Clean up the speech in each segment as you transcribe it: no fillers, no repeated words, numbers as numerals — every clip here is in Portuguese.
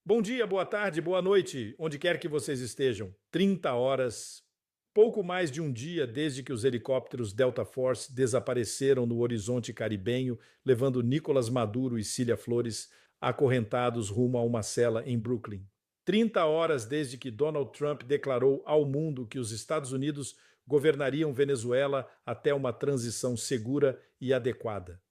Bom dia, boa tarde, boa noite, onde quer que vocês estejam. 30 horas, pouco mais de um dia desde que os helicópteros Delta Force desapareceram no horizonte caribenho, levando Nicolás Maduro e Cília Flores acorrentados rumo a uma cela em Brooklyn. 30 horas desde que Donald Trump declarou ao mundo que os Estados Unidos governariam Venezuela até uma transição segura e adequada.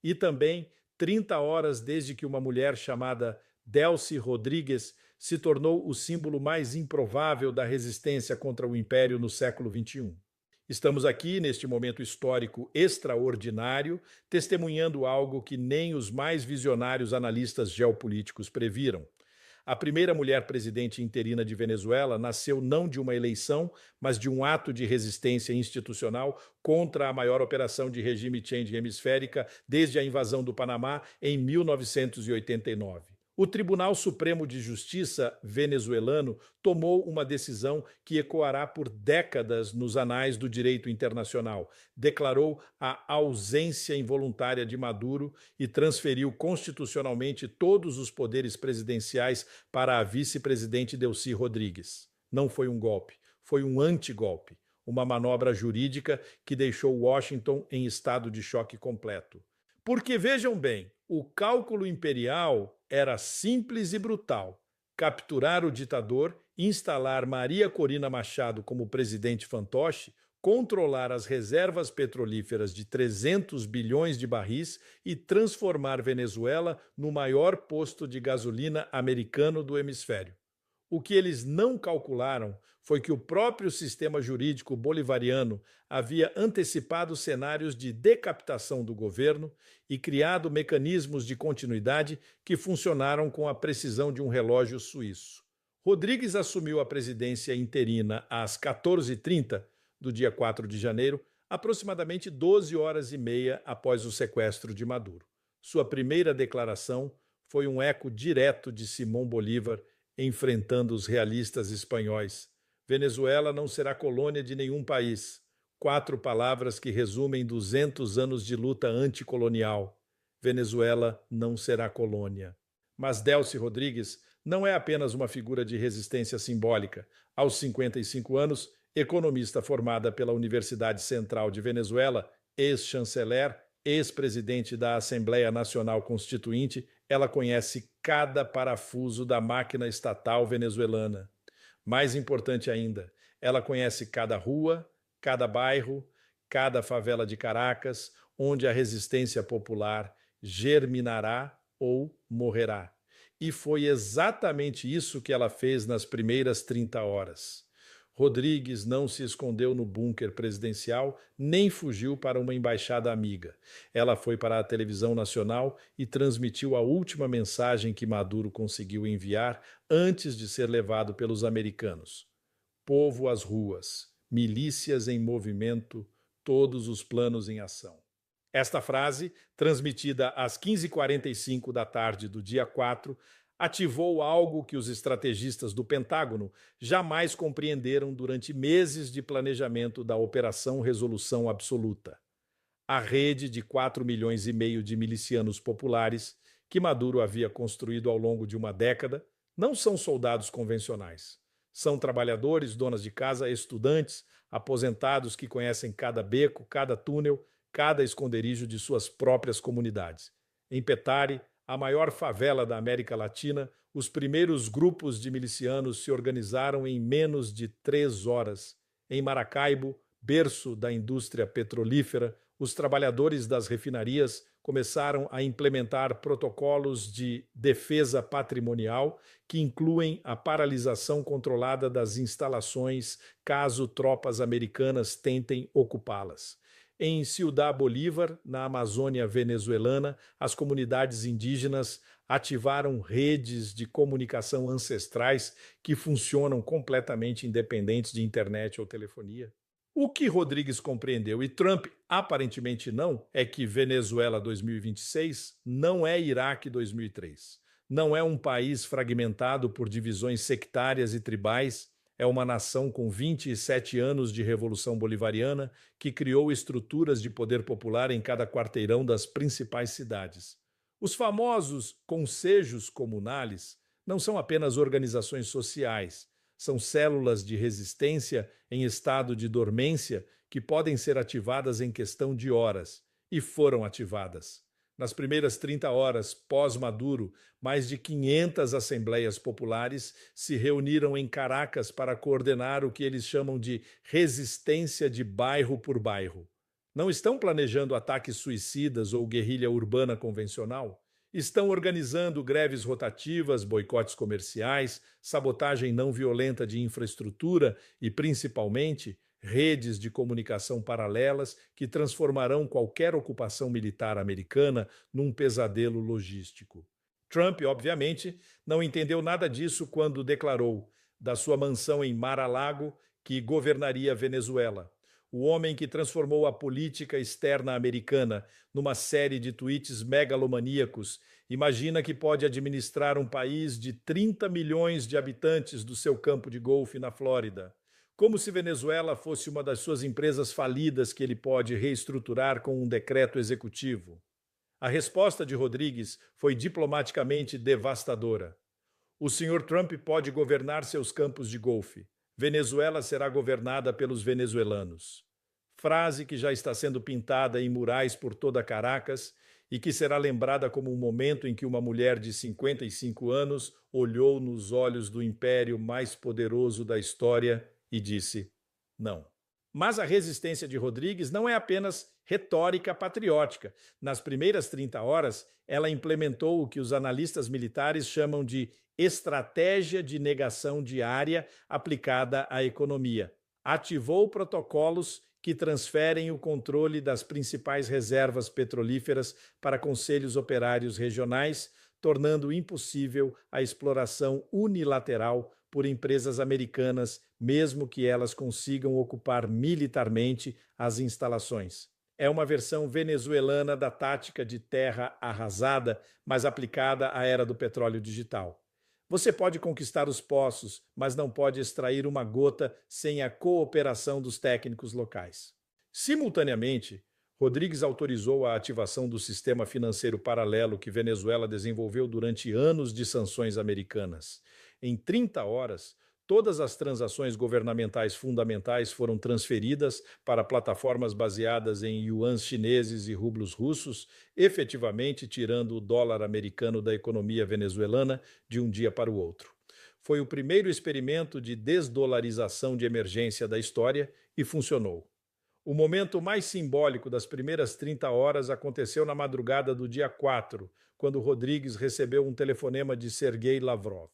E também 30 horas desde que uma mulher chamada Delcy Rodrigues se tornou o símbolo mais improvável da resistência contra o Império no século XXI. Estamos aqui, neste momento histórico extraordinário, testemunhando algo que nem os mais visionários analistas geopolíticos previram. A primeira mulher presidente interina de Venezuela nasceu não de uma eleição, mas de um ato de resistência institucional contra a maior operação de regime change hemisférica desde a invasão do Panamá em 1989. O Tribunal Supremo de Justiça venezuelano tomou uma decisão que ecoará por décadas nos anais do direito internacional. Declarou a ausência involuntária de Maduro e transferiu constitucionalmente todos os poderes presidenciais para a vice-presidente Delcy Rodrigues. Não foi um golpe, foi um antigolpe, uma manobra jurídica que deixou Washington em estado de choque completo. Porque vejam bem, o cálculo imperial era simples e brutal: capturar o ditador, instalar Maria Corina Machado como presidente fantoche, controlar as reservas petrolíferas de 300 bilhões de barris e transformar Venezuela no maior posto de gasolina americano do hemisfério. O que eles não calcularam foi que o próprio sistema jurídico bolivariano havia antecipado cenários de decapitação do governo e criado mecanismos de continuidade que funcionaram com a precisão de um relógio suíço. Rodrigues assumiu a presidência interina às 14h30 do dia 4 de janeiro, aproximadamente 12 horas e meia após o sequestro de Maduro. Sua primeira declaração foi um eco direto de Simón Bolívar enfrentando os realistas espanhóis. Venezuela não será colônia de nenhum país. 4 palavras que resumem 200 anos de luta anticolonial. Venezuela não será colônia. Mas Delcy Rodrigues não é apenas uma figura de resistência simbólica. Aos 55 anos, economista formada pela Universidade Central de Venezuela, ex-chanceler, ex-presidente da Assembleia Nacional Constituinte, ela conhece cada parafuso da máquina estatal venezuelana. Mais importante ainda, ela conhece cada rua, cada bairro, cada favela de Caracas, onde a resistência popular germinará ou morrerá. E foi exatamente isso que ela fez nas primeiras 30 horas. Rodrigues não se escondeu no bunker presidencial, nem fugiu para uma embaixada amiga. Ela foi para a televisão nacional e transmitiu a última mensagem que Maduro conseguiu enviar antes de ser levado pelos americanos: povo às ruas, milícias em movimento, todos os planos em ação. Esta frase, transmitida às 15h45 da tarde do dia 4, ativou algo que os estrategistas do Pentágono jamais compreenderam durante meses de planejamento da Operação Resolução Absoluta. A rede de 4,5 milhões de milicianos populares que Maduro havia construído ao longo de uma década não são soldados convencionais. São trabalhadores, donas de casa, estudantes, aposentados que conhecem cada beco, cada túnel, cada esconderijo de suas próprias comunidades. Em Petare, a maior favela da América Latina, os primeiros grupos de milicianos se organizaram em menos de 3 horas. Em Maracaibo, berço da indústria petrolífera, os trabalhadores das refinarias começaram a implementar protocolos de defesa patrimonial que incluem a paralisação controlada das instalações caso tropas americanas tentem ocupá-las. Em Ciudad Bolívar, na Amazônia venezuelana, as comunidades indígenas ativaram redes de comunicação ancestrais que funcionam completamente independentes de internet ou telefonia. O que Rodrigues compreendeu e Trump aparentemente não é que Venezuela 2026 não é Iraque 2003. Não é um país fragmentado por divisões sectárias e tribais. É uma nação com 27 anos de Revolução Bolivariana que criou estruturas de poder popular em cada quarteirão das principais cidades. Os famosos consejos comunais não são apenas organizações sociais, são células de resistência em estado de dormência que podem ser ativadas em questão de horas, e foram ativadas. Nas primeiras 30 horas pós-Maduro, mais de 500 assembleias populares se reuniram em Caracas para coordenar o que eles chamam de resistência de bairro por bairro. Não estão planejando ataques suicidas ou guerrilha urbana convencional? Estão organizando greves rotativas, boicotes comerciais, sabotagem não violenta de infraestrutura e, principalmente, redes de comunicação paralelas que transformarão qualquer ocupação militar americana num pesadelo logístico. Trump, obviamente, não entendeu nada disso quando declarou, da sua mansão em Mar-a-Lago, que governaria a Venezuela. O homem que transformou a política externa americana numa série de tweets megalomaníacos imagina que pode administrar um país de 30 milhões de habitantes do seu campo de golfe na Flórida. Como se Venezuela fosse uma das suas empresas falidas que ele pode reestruturar com um decreto executivo. A resposta de Rodrigues foi diplomaticamente devastadora. O Sr. Trump pode governar seus campos de golfe. Venezuela será governada pelos venezuelanos. Frase que já está sendo pintada em murais por toda Caracas e que será lembrada como um momento em que uma mulher de 55 anos olhou nos olhos do império mais poderoso da história e disse não. Mas a resistência de Rodrigues não é apenas retórica patriótica. Nas primeiras 30 horas, ela implementou o que os analistas militares chamam de estratégia de negação diária aplicada à economia. Ativou protocolos que transferem o controle das principais reservas petrolíferas para conselhos operários regionais, tornando impossível a exploração unilateral por empresas americanas, mesmo que elas consigam ocupar militarmente as instalações. É uma versão venezuelana da tática de terra arrasada, mas aplicada à era do petróleo digital. Você pode conquistar os poços, mas não pode extrair uma gota sem a cooperação dos técnicos locais. Simultaneamente, Rodrigues autorizou a ativação do sistema financeiro paralelo que Venezuela desenvolveu durante anos de sanções americanas. Em 30 horas, todas as transações governamentais fundamentais foram transferidas para plataformas baseadas em yuans chineses e rublos russos, efetivamente tirando o dólar americano da economia venezuelana de um dia para o outro. Foi o primeiro experimento de desdolarização de emergência da história e funcionou. O momento mais simbólico das primeiras 30 horas aconteceu na madrugada do dia 4, quando Rodrigues recebeu um telefonema de Sergei Lavrov.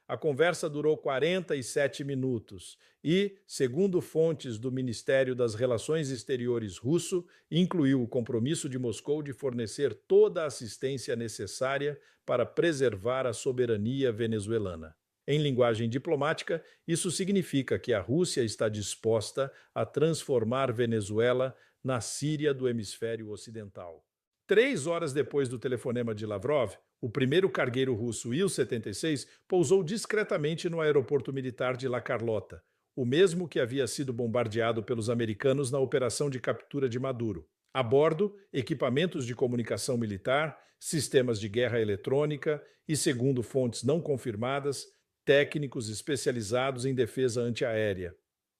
A conversa durou 47 minutos e, segundo fontes do Ministério das Relações Exteriores russo, incluiu o compromisso de Moscou de fornecer toda a assistência necessária para preservar a soberania venezuelana. Em linguagem diplomática, isso significa que a Rússia está disposta a transformar Venezuela na Síria do hemisfério ocidental. 3 horas depois do telefonema de Lavrov, o primeiro cargueiro russo Il-76 pousou discretamente no aeroporto militar de La Carlota, o mesmo que havia sido bombardeado pelos americanos na operação de captura de Maduro. A bordo, equipamentos de comunicação militar, sistemas de guerra eletrônica e, segundo fontes não confirmadas, técnicos especializados em defesa antiaérea.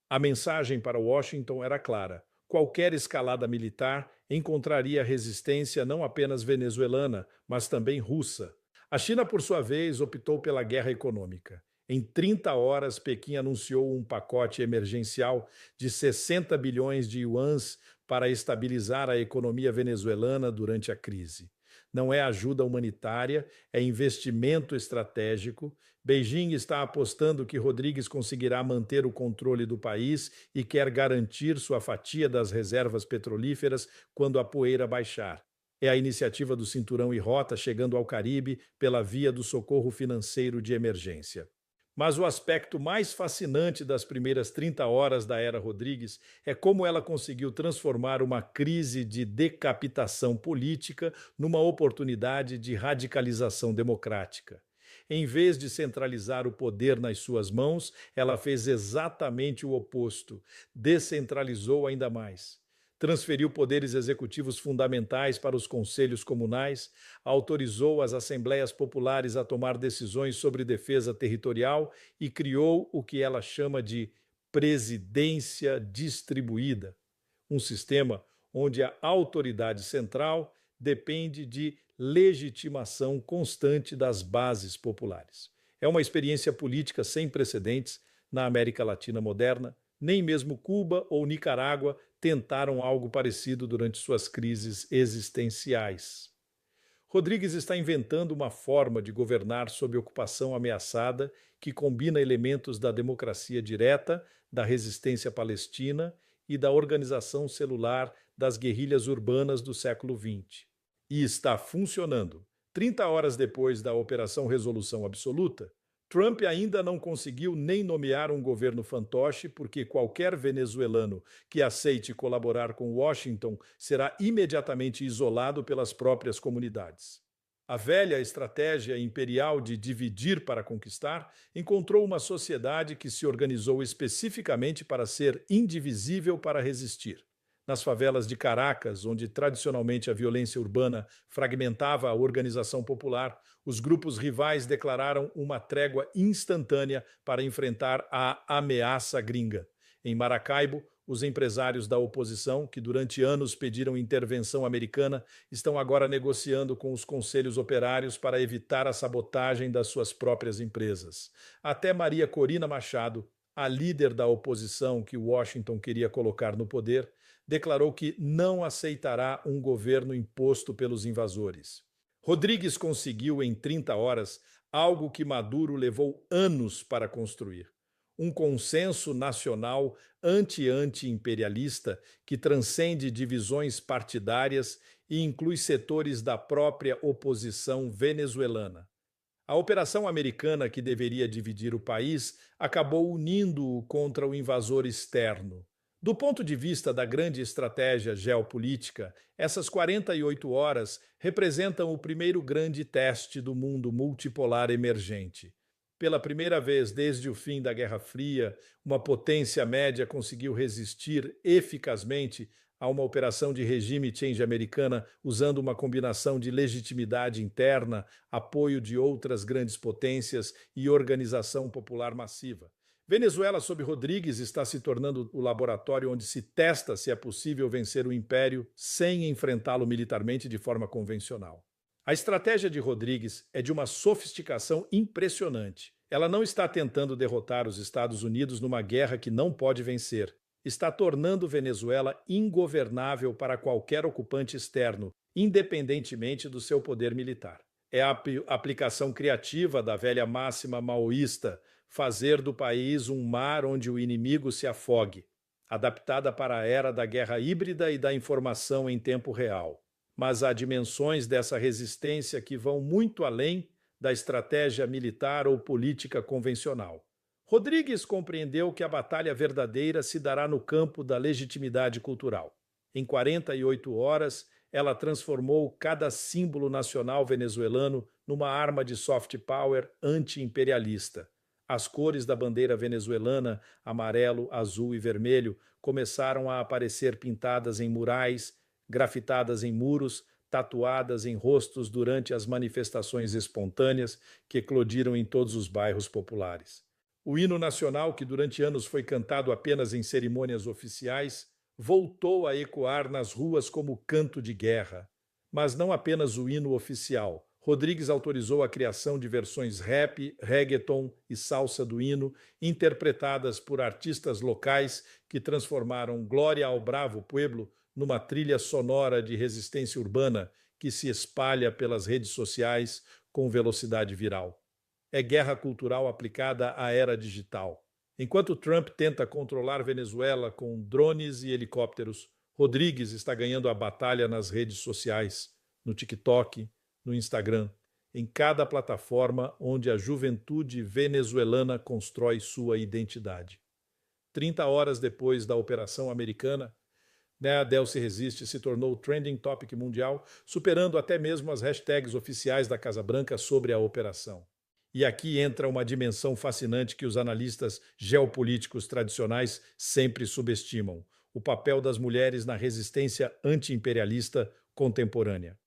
A mensagem para Washington era clara: qualquer escalada militar encontraria resistência não apenas venezuelana, mas também russa. A China, por sua vez, optou pela guerra econômica. Em 30 horas, Pequim anunciou um pacote emergencial de 60 bilhões de yuans para estabilizar a economia venezuelana durante a crise. Não é ajuda humanitária, é investimento estratégico. Beijing está apostando que Rodrigues conseguirá manter o controle do país e quer garantir sua fatia das reservas petrolíferas quando a poeira baixar. É a iniciativa do Cinturão e Rota chegando ao Caribe pela via do socorro financeiro de emergência. Mas o aspecto mais fascinante das primeiras 30 horas da era Rodrigues é como ela conseguiu transformar uma crise de decapitação política numa oportunidade de radicalização democrática. Em vez de centralizar o poder nas suas mãos, ela fez exatamente o oposto, descentralizou ainda mais. transferiu poderes executivos fundamentais para os conselhos comunais, autorizou as assembleias populares a tomar decisões sobre defesa territorial e criou o que ela chama de presidência distribuída, um sistema onde a autoridade central depende de legitimação constante das bases populares. É uma experiência política sem precedentes na América Latina moderna. Nem mesmo Cuba ou Nicarágua tentaram algo parecido durante suas crises existenciais. Rodrigues está inventando uma forma de governar sob ocupação ameaçada que combina elementos da democracia direta, da resistência palestina e da organização celular das guerrilhas urbanas do século XX. E está funcionando. 30 horas depois da Operação Resolução Absoluta, Trump ainda não conseguiu nem nomear um governo fantoche, porque qualquer venezuelano que aceite colaborar com Washington será imediatamente isolado pelas próprias comunidades. A velha estratégia imperial de dividir para conquistar encontrou uma sociedade que se organizou especificamente para ser indivisível para resistir. Nas favelas de Caracas, onde tradicionalmente a violência urbana fragmentava a organização popular, os grupos rivais declararam uma trégua instantânea para enfrentar a ameaça gringa. Em Maracaibo, os empresários da oposição, que durante anos pediram intervenção americana, estão agora negociando com os conselhos operários para evitar a sabotagem das suas próprias empresas. Até Maria Corina Machado, a líder da oposição que Washington queria colocar no poder, declarou que não aceitará um governo imposto pelos invasores. Rodrigues conseguiu, em 30 horas, algo que Maduro levou anos para construir: um consenso nacional anti-imperialista que transcende divisões partidárias e inclui setores da própria oposição venezuelana. A operação americana, que deveria dividir o país, acabou unindo-o contra o invasor externo. Do ponto de vista da grande estratégia geopolítica, essas 48 horas representam o primeiro grande teste do mundo multipolar emergente. Pela primeira vez desde o fim da Guerra Fria, uma potência média conseguiu resistir eficazmente a uma operação de regime change americana usando uma combinação de legitimidade interna, apoio de outras grandes potências e organização popular massiva. Venezuela, sob Rodrigues, está se tornando o laboratório onde se testa se é possível vencer o império sem enfrentá-lo militarmente de forma convencional. A estratégia de Rodrigues é de uma sofisticação impressionante. Ela não está tentando derrotar os Estados Unidos numa guerra que não pode vencer. Está tornando Venezuela ingovernável para qualquer ocupante externo, independentemente do seu poder militar. É a aplicação criativa da velha máxima maoísta: fazer do país um mar onde o inimigo se afogue, adaptada para a era da guerra híbrida e da informação em tempo real. Mas há dimensões dessa resistência que vão muito além da estratégia militar ou política convencional. Rodrigues compreendeu que a batalha verdadeira se dará no campo da legitimidade cultural. Em 48 horas, ela transformou cada símbolo nacional venezuelano numa arma de soft power anti-imperialista. As cores da bandeira venezuelana, amarelo, azul e vermelho, começaram a aparecer pintadas em murais, grafitadas em muros, tatuadas em rostos durante as manifestações espontâneas que eclodiram em todos os bairros populares. O hino nacional, que durante anos foi cantado apenas em cerimônias oficiais, voltou a ecoar nas ruas como canto de guerra. Mas não apenas o hino oficial. Rodrigues autorizou a criação de versões rap, reggaeton e salsa do hino, interpretadas por artistas locais que transformaram Glória ao Bravo Pueblo numa trilha sonora de resistência urbana que se espalha pelas redes sociais com velocidade viral. É guerra cultural aplicada à era digital. Enquanto Trump tenta controlar Venezuela com drones e helicópteros, Rodrigues está ganhando a batalha nas redes sociais, no TikTok, no Instagram, em cada plataforma onde a juventude venezuelana constrói sua identidade. 30 horas depois da Operação Americana, a Delcy Resiste se tornou o trending topic mundial, superando até mesmo as hashtags oficiais da Casa Branca sobre a operação. E aqui entra uma dimensão fascinante que os analistas geopolíticos tradicionais sempre subestimam: o papel das mulheres na resistência anti-imperialista contemporânea.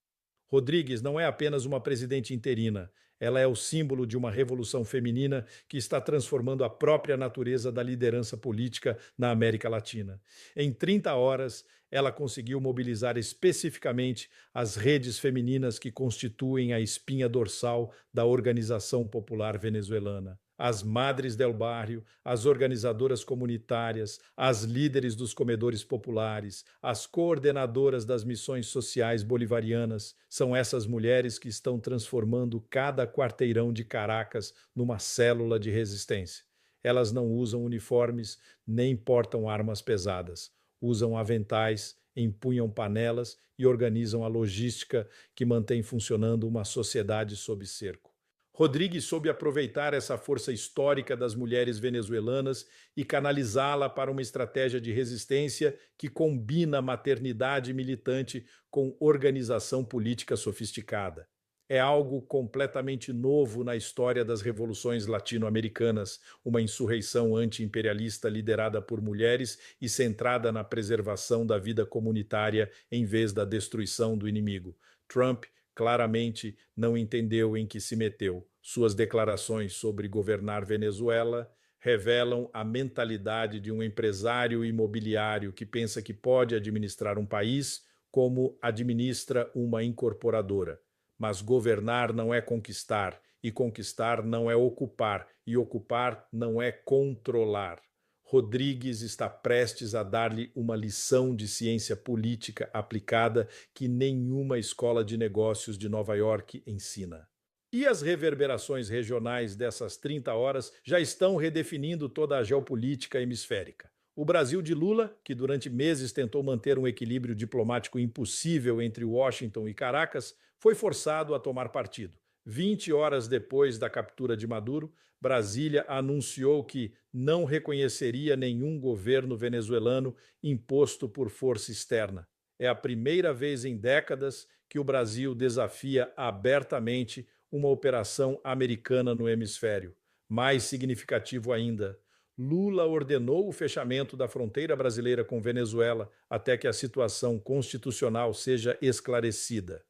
Rodrigues não é apenas uma presidente interina, ela é o símbolo de uma revolução feminina que está transformando a própria natureza da liderança política na América Latina. Em 30 horas, ela conseguiu mobilizar especificamente as redes femininas que constituem a espinha dorsal da Organização Popular Venezuelana. As Madres del Barrio, as organizadoras comunitárias, as líderes dos comedores populares, as coordenadoras das missões sociais bolivarianas, são essas mulheres que estão transformando cada quarteirão de Caracas numa célula de resistência. Elas não usam uniformes nem portam armas pesadas. Usam aventais, empunham panelas e organizam a logística que mantém funcionando uma sociedade sob cerco. Rodrigues soube aproveitar essa força histórica das mulheres venezuelanas e canalizá-la para uma estratégia de resistência que combina maternidade militante com organização política sofisticada. É algo completamente novo na história das revoluções latino-americanas, uma insurreição anti-imperialista liderada por mulheres e centrada na preservação da vida comunitária em vez da destruição do inimigo. Trump claramente não entendeu em que se meteu. Suas declarações sobre governar Venezuela revelam a mentalidade de um empresário imobiliário que pensa que pode administrar um país como administra uma incorporadora. Mas governar não é conquistar, e conquistar não é ocupar, e ocupar não é controlar. Rodrigues está prestes a dar-lhe uma lição de ciência política aplicada que nenhuma escola de negócios de Nova York ensina. E as reverberações regionais dessas 30 horas já estão redefinindo toda a geopolítica hemisférica. O Brasil de Lula, que durante meses tentou manter um equilíbrio diplomático impossível entre Washington e Caracas, foi forçado a tomar partido. 20 horas depois da captura de Maduro, Brasília anunciou que não reconheceria nenhum governo venezuelano imposto por força externa. É a primeira vez em décadas que o Brasil desafia abertamente uma operação americana no hemisfério. Mais significativo ainda, Lula ordenou o fechamento da fronteira brasileira com Venezuela até que a situação constitucional seja esclarecida.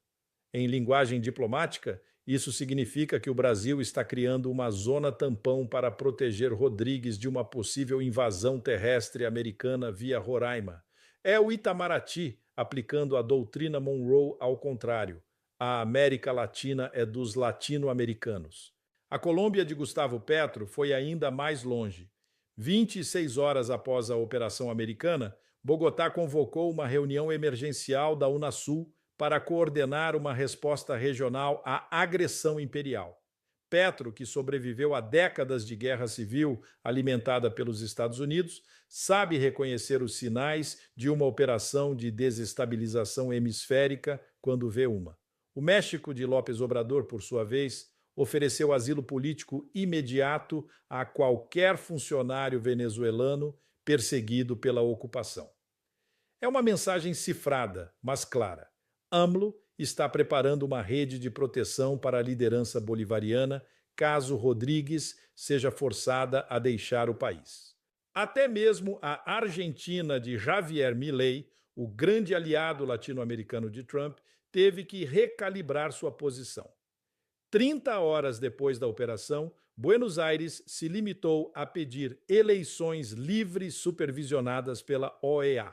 Em linguagem diplomática, isso significa que o Brasil está criando uma zona tampão para proteger Rodrigues de uma possível invasão terrestre americana via Roraima. É o Itamaraty aplicando a doutrina Monroe ao contrário. A América Latina é dos latino-americanos. A Colômbia de Gustavo Petro foi ainda mais longe. 26 horas após a operação americana, Bogotá convocou uma reunião emergencial da Unasul para coordenar uma resposta regional à agressão imperial. Petro, que sobreviveu a décadas de guerra civil alimentada pelos Estados Unidos, sabe reconhecer os sinais de uma operação de desestabilização hemisférica quando vê uma. O México de López Obrador, por sua vez, ofereceu asilo político imediato a qualquer funcionário venezuelano perseguido pela ocupação. É uma mensagem cifrada, mas clara. AMLO está preparando uma rede de proteção para a liderança bolivariana caso Rodrigues seja forçada a deixar o país. Até mesmo a Argentina de Javier Milei, o grande aliado latino-americano de Trump, teve que recalibrar sua posição. 30 horas depois da operação, Buenos Aires se limitou a pedir eleições livres supervisionadas pela OEA.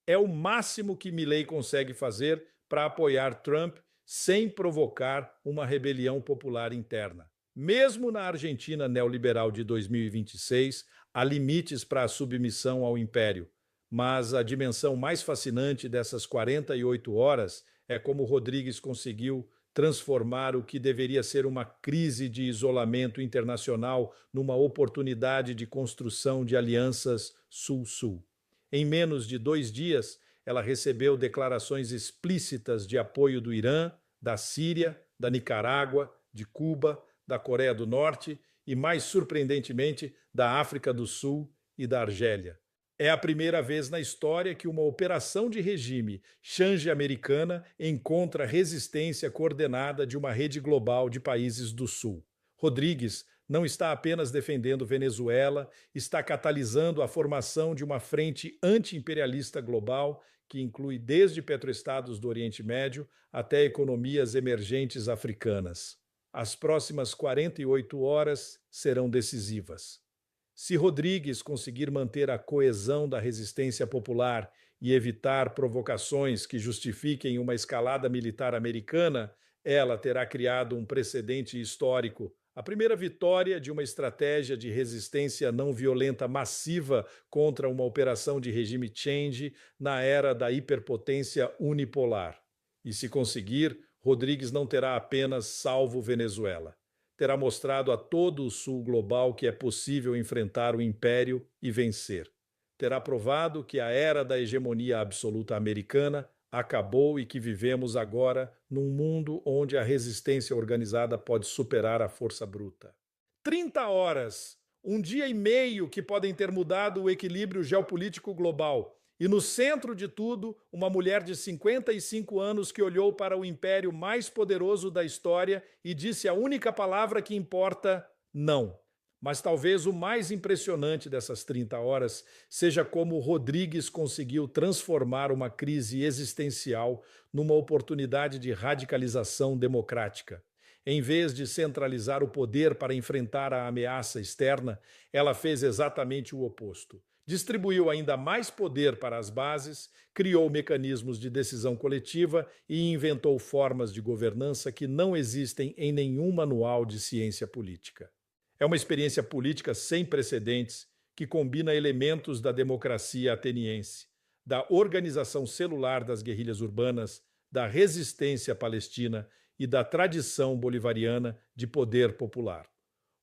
É o máximo que Milei consegue fazer para apoiar Trump sem provocar uma rebelião popular interna. Mesmo na Argentina neoliberal de 2026, há limites para a submissão ao império, mas a dimensão mais fascinante dessas 48 horas é como Rodrigues conseguiu transformar o que deveria ser uma crise de isolamento internacional numa oportunidade de construção de alianças Sul-Sul. Em menos de 2 dias, ela recebeu declarações explícitas de apoio do Irã, da Síria, da Nicarágua, de Cuba, da Coreia do Norte e, mais surpreendentemente, da África do Sul e da Argélia. É a primeira vez na história que uma operação de regime Xange-americana encontra resistência coordenada de uma rede global de países do Sul. Rodrigues não está apenas defendendo Venezuela, está catalisando a formação de uma frente anti-imperialista global que inclui desde petroestados do Oriente Médio até economias emergentes africanas. As próximas 48 horas serão decisivas. Se Rodrigues conseguir manter a coesão da resistência popular e evitar provocações que justifiquem uma escalada militar americana, ela terá criado um precedente histórico, a primeira vitória de uma estratégia de resistência não violenta massiva contra uma operação de regime change na era da hiperpotência unipolar. E se conseguir, Rodrigues não terá apenas salvo Venezuela. Terá mostrado a todo o sul global que é possível enfrentar o império e vencer. Terá provado que a era da hegemonia absoluta americana acabou e que vivemos agora num mundo onde a resistência organizada pode superar a força bruta. 30 horas, um dia e meio que podem ter mudado o equilíbrio geopolítico global. E no centro de tudo, uma mulher de 55 anos que olhou para o império mais poderoso da história e disse a única palavra que importa: não. Mas talvez o mais impressionante dessas 30 horas seja como Rodrigues conseguiu transformar uma crise existencial numa oportunidade de radicalização democrática. Em vez de centralizar o poder para enfrentar a ameaça externa, ela fez exatamente o oposto. Distribuiu ainda mais poder para as bases, criou mecanismos de decisão coletiva e inventou formas de governança que não existem em nenhum manual de ciência política. É uma experiência política sem precedentes que combina elementos da democracia ateniense, da organização celular das guerrilhas urbanas, da resistência palestina e da tradição bolivariana de poder popular.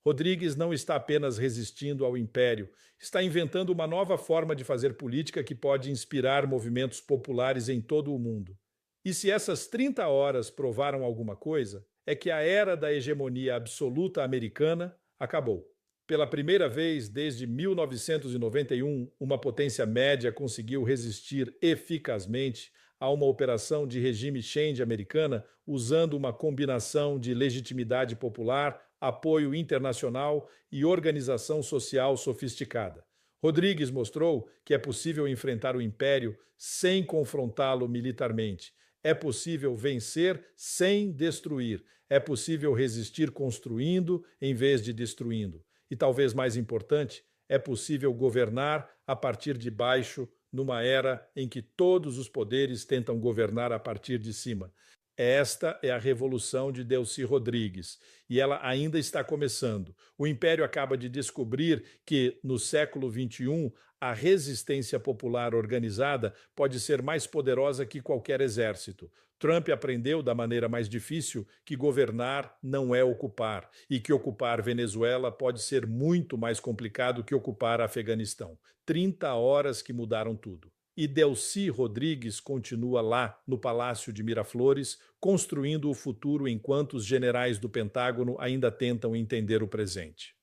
Rodrigues não está apenas resistindo ao império, está inventando uma nova forma de fazer política que pode inspirar movimentos populares em todo o mundo. E se essas 30 horas provaram alguma coisa, é que a era da hegemonia absoluta americana acabou. Pela primeira vez desde 1991, uma potência média conseguiu resistir eficazmente a uma operação de regime change americana usando uma combinação de legitimidade popular, apoio internacional e organização social sofisticada. Rodrigues mostrou que é possível enfrentar o império sem confrontá-lo militarmente. É possível vencer sem destruir. É possível resistir construindo em vez de destruindo. E talvez mais importante, é possível governar a partir de baixo numa era em que todos os poderes tentam governar a partir de cima. Esta é a revolução de Delcy Rodrigues e ela ainda está começando. O Império acaba de descobrir que, no século XXI, a resistência popular organizada pode ser mais poderosa que qualquer exército. Trump aprendeu da maneira mais difícil que governar não é ocupar e que ocupar Venezuela pode ser muito mais complicado que ocupar Afeganistão. 30 horas que mudaram tudo. E Delcy Rodrigues continua lá, no Palácio de Miraflores, construindo o futuro enquanto os generais do Pentágono ainda tentam entender o presente.